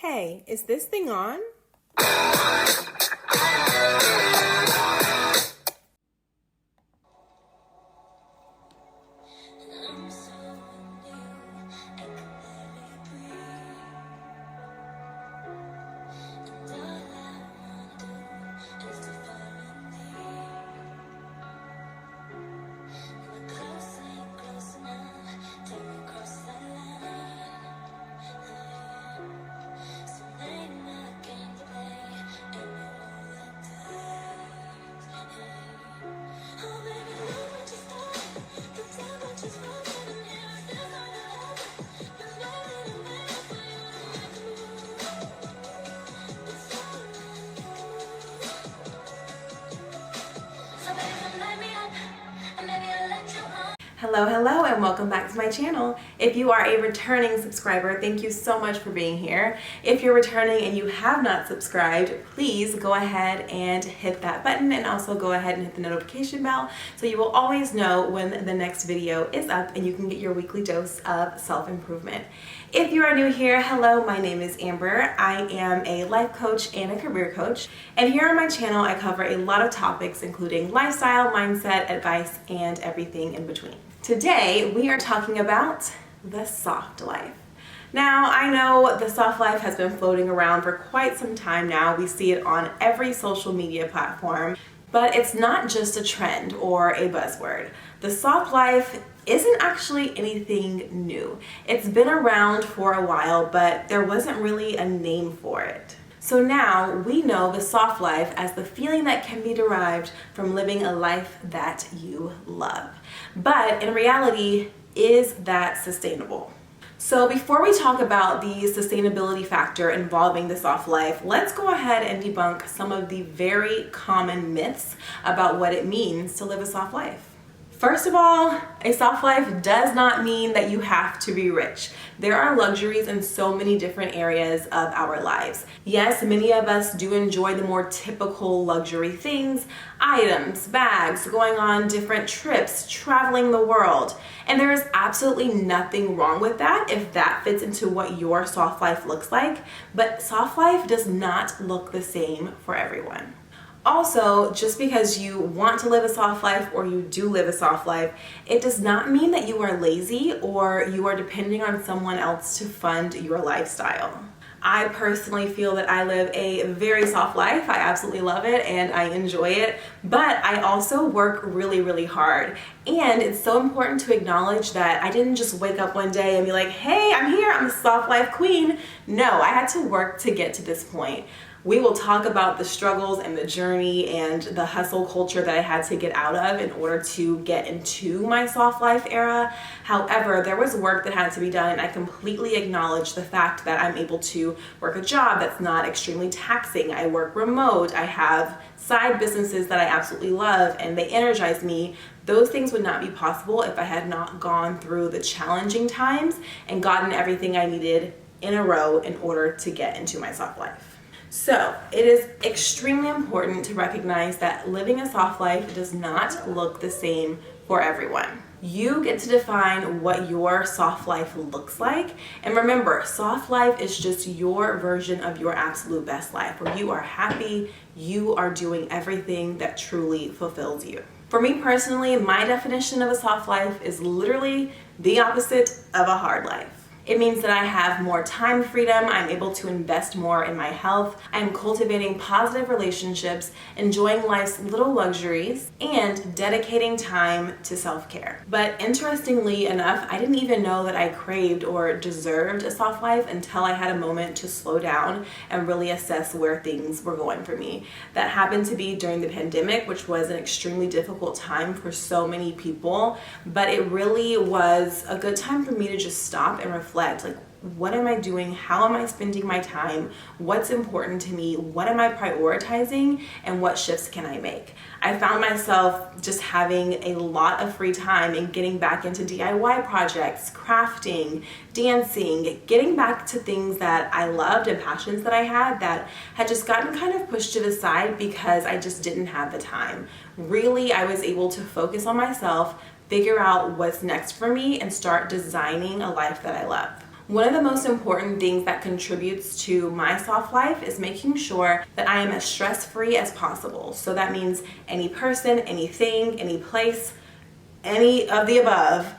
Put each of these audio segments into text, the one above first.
Hey, is this thing on? Hello, and welcome back to my channel. If you are a returning subscriber, thank you so much for being here. If you're returning and you have not subscribed, please go ahead and hit that button and also go ahead and hit the notification bell so you will always know when the next video is up and you can get your weekly dose of self-improvement. If you are new here, hello, my name is Amber. I am a life coach and a career coach. And here on my channel, I cover a lot of topics including lifestyle, mindset, advice, and everything in between. Today, we are talking about the soft life. Now, I know the soft life has been floating around for quite some time now. We see it on every social media platform, but it's not just a trend or a buzzword. The soft life isn't actually anything new. It's been around for a while, but there wasn't really a name for it. So now we know the soft life as the feeling that can be derived from living a life that you love. But in reality, is that sustainable? So before we talk about the sustainability factor involving the soft life, let's go ahead and debunk some of the very common myths about what it means to live a soft life. First of all, a soft life does not mean that you have to be rich. There are luxuries in so many different areas of our lives. Yes, many of us do enjoy the more typical luxury things, items, bags, going on different trips, traveling the world. And there is absolutely nothing wrong with that if that fits into what your soft life looks like. But soft life does not look the same for everyone. Also, just because you want to live a soft life or you do live a soft life, it does not mean that you are lazy or you are depending on someone else to fund your lifestyle. I personally feel that I live a very soft life. I absolutely love it and I enjoy it, but I also work really, really hard. And it's so important to acknowledge that I didn't just wake up one day and be like, hey, I'm here, I'm a soft life queen. No, I had to work to get to this point. We will talk about the struggles and the journey and the hustle culture that I had to get out of in order to get into my soft life era. However, there was work that had to be done, and I completely acknowledge the fact that I'm able to work a job that's not extremely taxing. I work remote. I have side businesses that I absolutely love and they energize me. Those things would not be possible if I had not gone through the challenging times and gotten everything I needed in a row in order to get into my soft life. So it is extremely important to recognize that living a soft life does not look the same for everyone. You get to define what your soft life looks like. And remember, soft life is just your version of your absolute best life, where you are happy, you are doing everything that truly fulfills you. For me personally, my definition of a soft life is literally the opposite of a hard life. It means that I have more time freedom, I'm able to invest more in my health, I'm cultivating positive relationships, enjoying life's little luxuries, and dedicating time to self-care. But interestingly enough, I didn't even know that I craved or deserved a soft life until I had a moment to slow down and really assess where things were going for me. That happened to be during the pandemic, which was an extremely difficult time for so many people, but it really was a good time for me to just stop and reflect. Like, what am I doing? How am I spending my time? What's important to me? What am I prioritizing? And what shifts can I make? I found myself just having a lot of free time and getting back into DIY projects, crafting, dancing, getting back to things that I loved and passions that I had just gotten kind of pushed to the side because I just didn't have the time. Really, I was able to focus on myself, figure out what's next for me, and start designing a life that I love. One of the most important things that contributes to my soft life is making sure that I am as stress-free as possible. So that means any person, anything, any place, any of the above.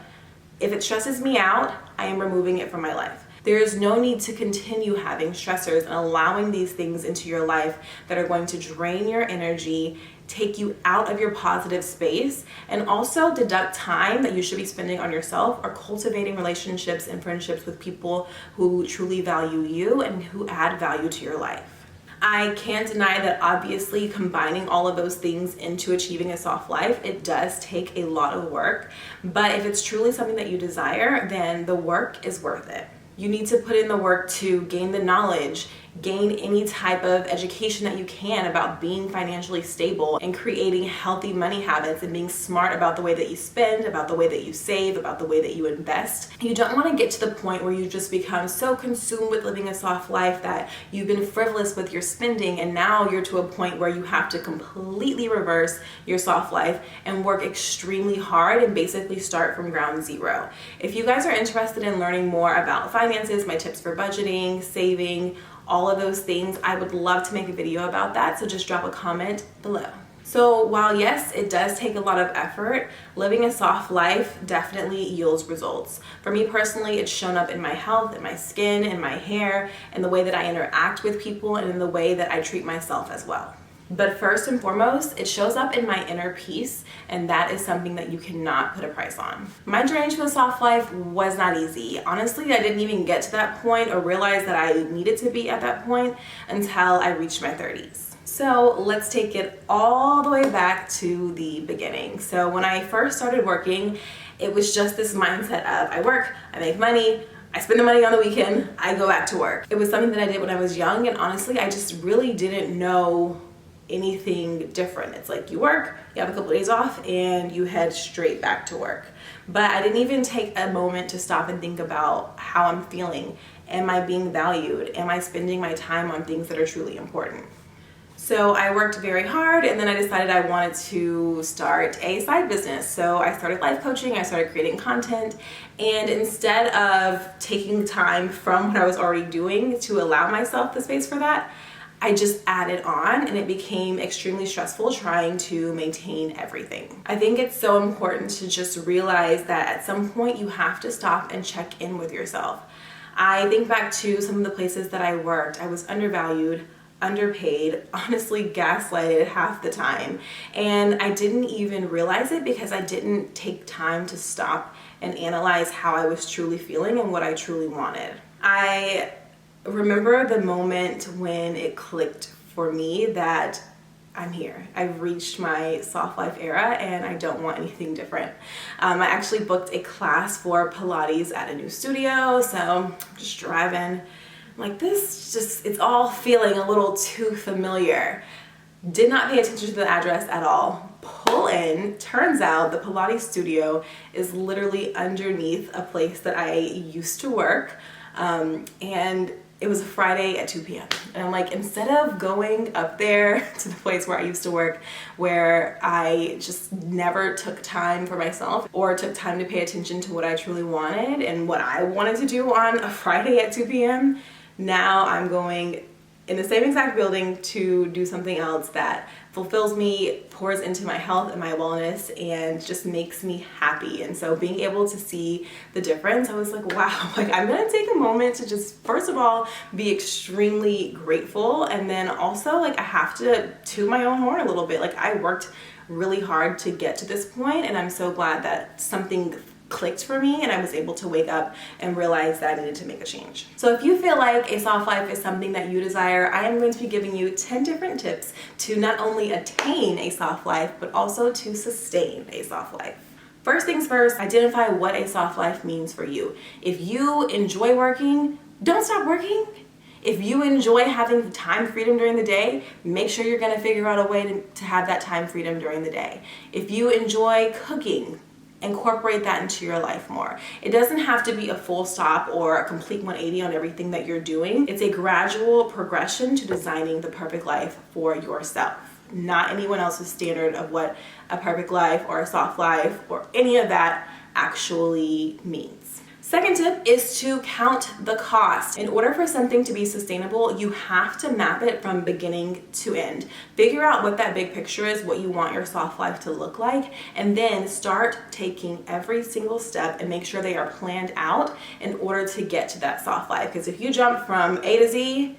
If it stresses me out, I am removing it from my life. There is no need to continue having stressors and allowing these things into your life that are going to drain your energy, take you out of your positive space, and also deduct time that you should be spending on yourself or cultivating relationships and friendships with people who truly value you and who add value to your life. I can't deny that obviously combining all of those things into achieving a soft life, it does take a lot of work, but if it's truly something that you desire, then the work is worth it. You need to put in the work to gain the knowledge, gain any type of education that you can about being financially stable and creating healthy money habits and being smart about the way that you spend, about the way that you save, about the way that you invest. You don't want to get to the point where you just become so consumed with living a soft life that you've been frivolous with your spending and now you're to a point where you have to completely reverse your soft life and work extremely hard and basically start from ground zero. If you guys are interested in learning more about finances, my tips for budgeting, saving, all of those things, I would love to make a video about that, so just drop a comment below. So while yes, it does take a lot of effort, living a soft life definitely yields results. For me personally, it's shown up in my health, in my skin, in my hair, in the way that I interact with people, and in the way that I treat myself as well. But first and foremost, it shows up in my inner peace, and that is something that you cannot put a price on. My journey to a soft life was not easy. Honestly, I didn't even get to that point or realize that I needed to be at that point until I reached my 30s. So let's take it all the way back to the beginning. So when I first started working, it was just this mindset of I work, I make money, I spend the money on the weekend, I go back to work. It was something that I did when I was young, and honestly, I just really didn't know anything different. It's like you work, you have a couple of days off, and you head straight back to work. But I didn't even take a moment to stop and think about how I'm feeling. Am I being valued? Am I spending my time on things that are truly important? So I worked very hard, and then I decided I wanted to start a side business. So I started life coaching, I started creating content, and instead of taking time from what I was already doing to allow myself the space for that, I just added on, and it became extremely stressful trying to maintain everything. I think it's so important to just realize that at some point you have to stop and check in with yourself. I think back to some of the places that I worked. I was undervalued, underpaid, honestly gaslighted half the time. And I didn't even realize it because I didn't take time to stop and analyze how I was truly feeling and what I truly wanted. I remember the moment when it clicked for me that I'm here. I've reached my soft life era and I don't want anything different. I actually booked a class for Pilates at a new studio, so I'm just driving. I'm like, it's all feeling a little too familiar. Did not pay attention to the address at all. Pull in, turns out the Pilates studio is literally underneath a place that I used to work, and it was a Friday at 2 p.m. And I'm like, instead of going up there to the place where I used to work, where I just never took time for myself or took time to pay attention to what I truly wanted and what I wanted to do on a Friday at 2 p.m., now I'm going in the same exact building to do something else that fulfills me, pours into my health and my wellness, and just makes me happy. And so being able to see the difference, I was like, wow, like I'm gonna take a moment to just, first of all, be extremely grateful. And then also like I have to toot my own horn a little bit. Like I worked really hard to get to this point, and I'm so glad that something clicked for me and I was able to wake up and realize that I needed to make a change. So if you feel like a soft life is something that you desire, I am going to be giving you 10 different tips to not only attain a soft life, but also to sustain a soft life. First things first, identify what a soft life means for you. If you enjoy working, don't stop working. If you enjoy having time freedom during the day, make sure you're gonna figure out a way to have that time freedom during the day. If you enjoy cooking, incorporate that into your life more. It doesn't have to be a full stop or a complete 180 on everything that you're doing. It's a gradual progression to designing the perfect life for yourself, not anyone else's standard of what a perfect life or a soft life or any of that actually means. Second tip is to count the cost. In order for something to be sustainable, you have to map it from beginning to end. Figure out what that big picture is, what you want your soft life to look like, and then start taking every single step and make sure they are planned out in order to get to that soft life. Because if you jump from A to Z,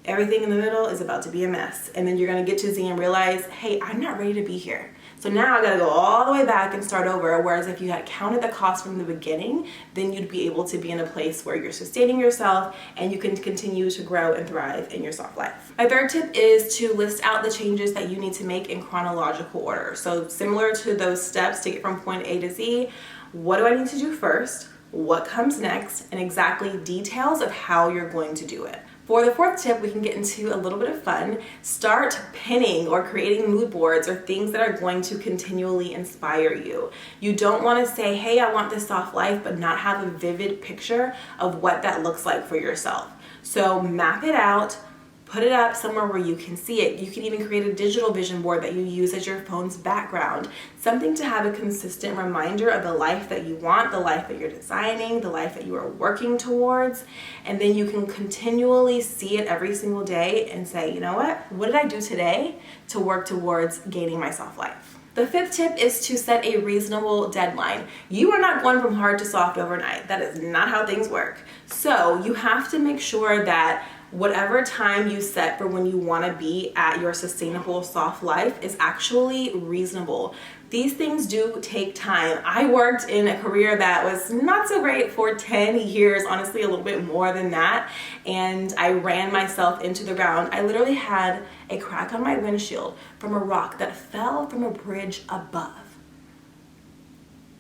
everything in the middle is about to be a mess. And then you're gonna get to Z and realize, hey, I'm not ready to be here. So now I gotta go all the way back and start over. Whereas if you had counted the cost from the beginning, then you'd be able to be in a place where you're sustaining yourself and you can continue to grow and thrive in your soft life. My third tip is to list out the changes that you need to make in chronological order. So similar to those steps to get from point A to Z, what do I need to do first? What comes next? And exactly details of how you're going to do it. For the fourth tip, we can get into a little bit of fun. Start pinning or creating mood boards or things that are going to continually inspire you. You don't want to say, hey, I want this soft life, but not have a vivid picture of what that looks like for yourself. So map it out. Put it up somewhere where you can see it. You can even create a digital vision board that you use as your phone's background. Something to have a consistent reminder of the life that you want, the life that you're designing, the life that you are working towards. And then you can continually see it every single day and say, you know what did I do today to work towards gaining my soft life? The fifth tip is to set a reasonable deadline. You are not going from hard to soft overnight. That is not how things work. So you have to make sure that whatever time you set for when you want to be at your sustainable soft life is actually reasonable. These things do take time. I worked in a career that was not so great for 10 years, honestly a little bit more than that, and I ran myself into the ground. I literally had a crack on my windshield from a rock that fell from a bridge above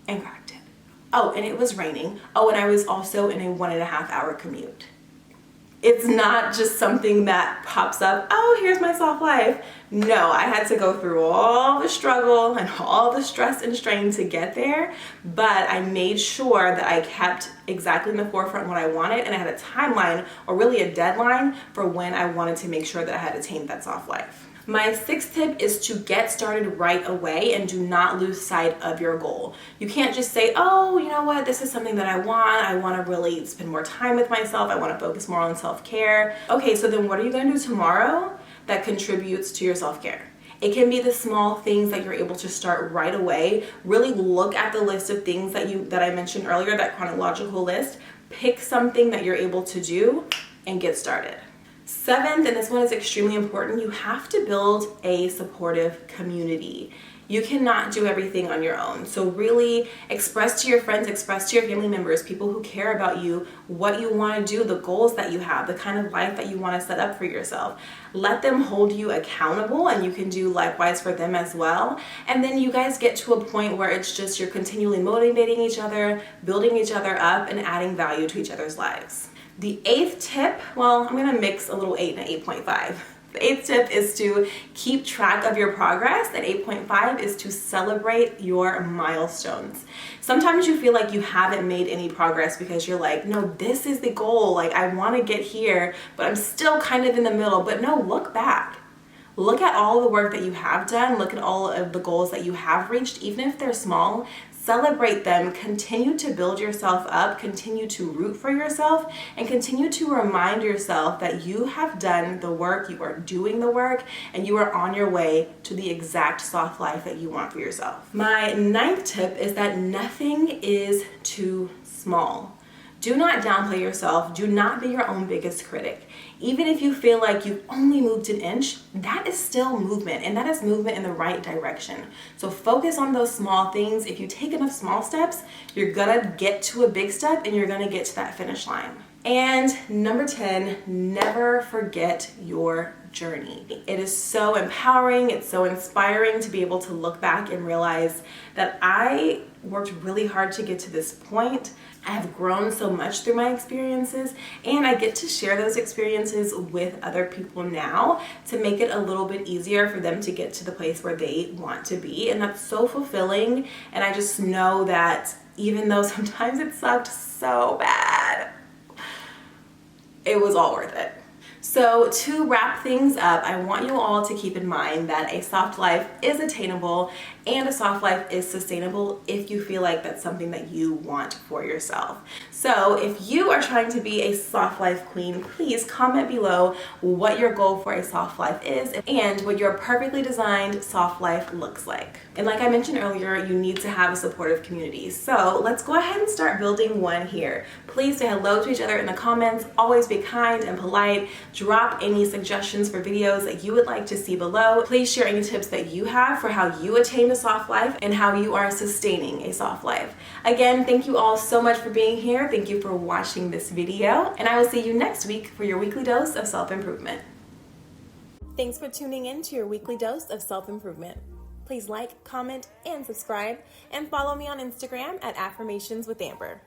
and cracked it. Oh, and it was raining. Oh, and I was also in a 1.5 hour commute. It's not just something that pops up, oh, here's my soft life. No, I had to go through all the struggle and all the stress and strain to get there, but I made sure that I kept exactly in the forefront what I wanted, and I had a timeline, or really a deadline, for when I wanted to make sure that I had attained that soft life. My sixth tip is to get started right away and do not lose sight of your goal. You can't just say, oh, you know what, this is something that I want to really spend more time with myself, I want to focus more on self-care. Okay, so then what are you going to do tomorrow that contributes to your self-care? It can be the small things that you're able to start right away. Really look at the list of things that I mentioned earlier, that chronological list. Pick something that you're able to do and get started. Seventh, and this one is extremely important, you have to build a supportive community. You cannot do everything on your own. So really express to your friends, express to your family members, people who care about you, what you want to do, the goals that you have, the kind of life that you want to set up for yourself. Let them hold you accountable, and you can do likewise for them as well. And then you guys get to a point where it's just you're continually motivating each other, building each other up, and adding value to each other's lives. The eighth tip, well, I'm gonna mix a little 8 and 8.5. The eighth tip is to keep track of your progress, and 8.5 is to celebrate your milestones. Sometimes you feel like you haven't made any progress because you're like, no, this is the goal, like I wanna get here, but I'm still kind of in the middle. But no, look back. Look at all the work that you have done, look at all of the goals that you have reached, even if they're small. Celebrate them, continue to build yourself up, continue to root for yourself, and continue to remind yourself that you have done the work, you are doing the work, and you are on your way to the exact soft life that you want for yourself. My ninth tip is that nothing is too small. Do not downplay yourself. Do not be your own biggest critic. Even if you feel like you've only moved an inch, that is still movement, and that is movement in the right direction. So focus on those small things. If you take enough small steps, you're gonna get to a big step and you're gonna get to that finish line. And number 10, never forget your journey. It is so empowering, it's so inspiring to be able to look back and realize that I worked really hard to get to this point. I have grown so much through my experiences, and I get to share those experiences with other people now to make it a little bit easier for them to get to the place where they want to be. And that's so fulfilling, and I just know that even though sometimes it sucked so bad, it was all worth it. So to wrap things up, I want you all to keep in mind that a soft life is attainable and a soft life is sustainable if you feel like that's something that you want for yourself. So if you are trying to be a soft life queen, please comment below what your goal for a soft life is and what your perfectly designed soft life looks like. And like I mentioned earlier, you need to have a supportive community. So let's go ahead and start building one here. Please say hello to each other in the comments. Always be kind and polite. Drop any suggestions for videos that you would like to see below. Please share any tips that you have for how you attain a soft life and how you are sustaining a soft life. Again, thank you all so much for being here. Thank you for watching this video, and I will see you next week for your weekly dose of self-improvement. Thanks for tuning in to your weekly dose of self-improvement. Please like, comment, and subscribe, and follow me on Instagram at Affirmations with Amber.